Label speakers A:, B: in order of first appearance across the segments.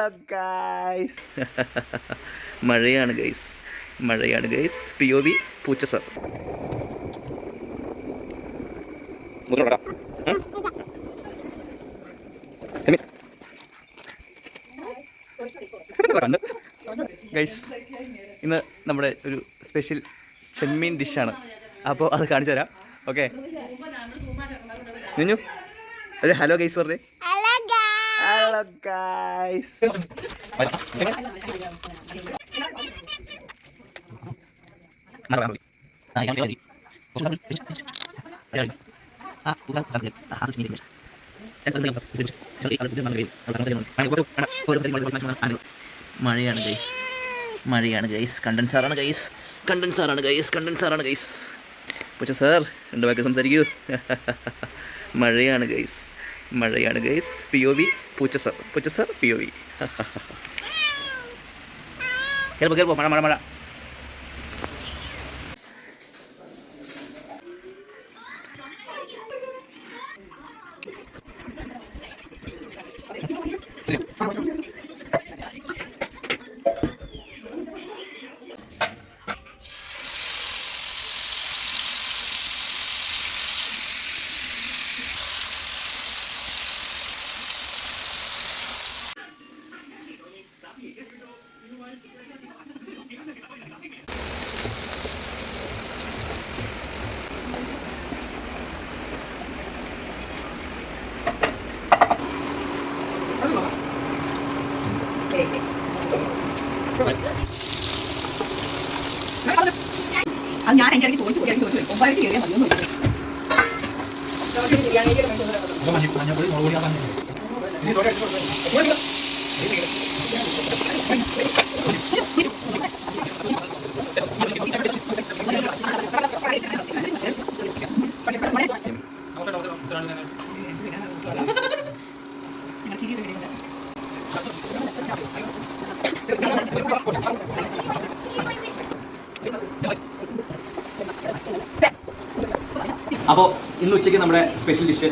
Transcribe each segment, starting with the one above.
A: Hello guys. മഴയാണ് guys, മഴയാണ് guys. POV പൂച്ച സർ. ഗൈസ്, ഇന്ന് നമ്മുടെ ഒരു സ്പെഷ്യൽ ചെമ്മീൻ ഡിഷാണ്. അപ്പോൾ അത് കാണിച്ചു തരാം. ഓക്കെ, നിഞ്ഞു ഒരു ഹലോ ഗൈസ് പറഞ്ഞേ. Hello guys. മഴയാണ് ഗൈസ്, മഴയാണ് ഗൈസ്. കണ്ടൻസാറാണ് ഗൈസ്, കണ്ടൻസാറാണ് ഗൈസ്, കണ്ടൻസാറാണ് ഗൈസ്. പക്ഷേ സാർ എൻ്റെ വാക്ക് സംസാരിക്കൂ. മഴയാണ് ഗൈസ്, മഴയാണ് ഗൈസ്. POV പൂച്ച സർ, പൂച്ച സർ POV. കേൾപ്പോ കേൾപ്പോ, മഴ മഴ മഴ.
B: അത് ഞാൻ എൻ്റെ ഇടയ്ക്ക് ചോദിച്ചു 9 കയറിയാൽ മതിയൊന്നും
A: അപ്പോൾ ഇന്ന് ഉച്ചയ്ക്ക് നമ്മുടെ സ്പെഷ്യൽ ഡിഷ്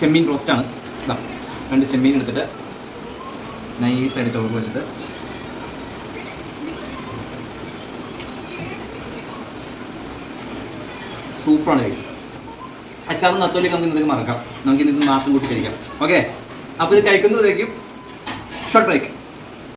A: ചെമ്മീൻ റോസ്റ്റാണ്. ഇതാ 2 ചെമ്മീൻ എടുത്തിട്ട് നൈസായിട്ട് ചോറ് വെച്ചിട്ട് സൂപ്പറാണ് ഗൈസ്. അച്ചാറും നത്തോലിയൊക്കെ നമുക്ക് ഇന്നത്തേക്ക് മറക്കാം. നമുക്ക് ഇന്ന് നാട്ടും കൂട്ടി കഴിക്കാം. ഓക്കെ, അപ്പോൾ ഇത് കഴിക്കുന്നതിലേക്കും ഷോർട്ട് ബ്രേക്ക്.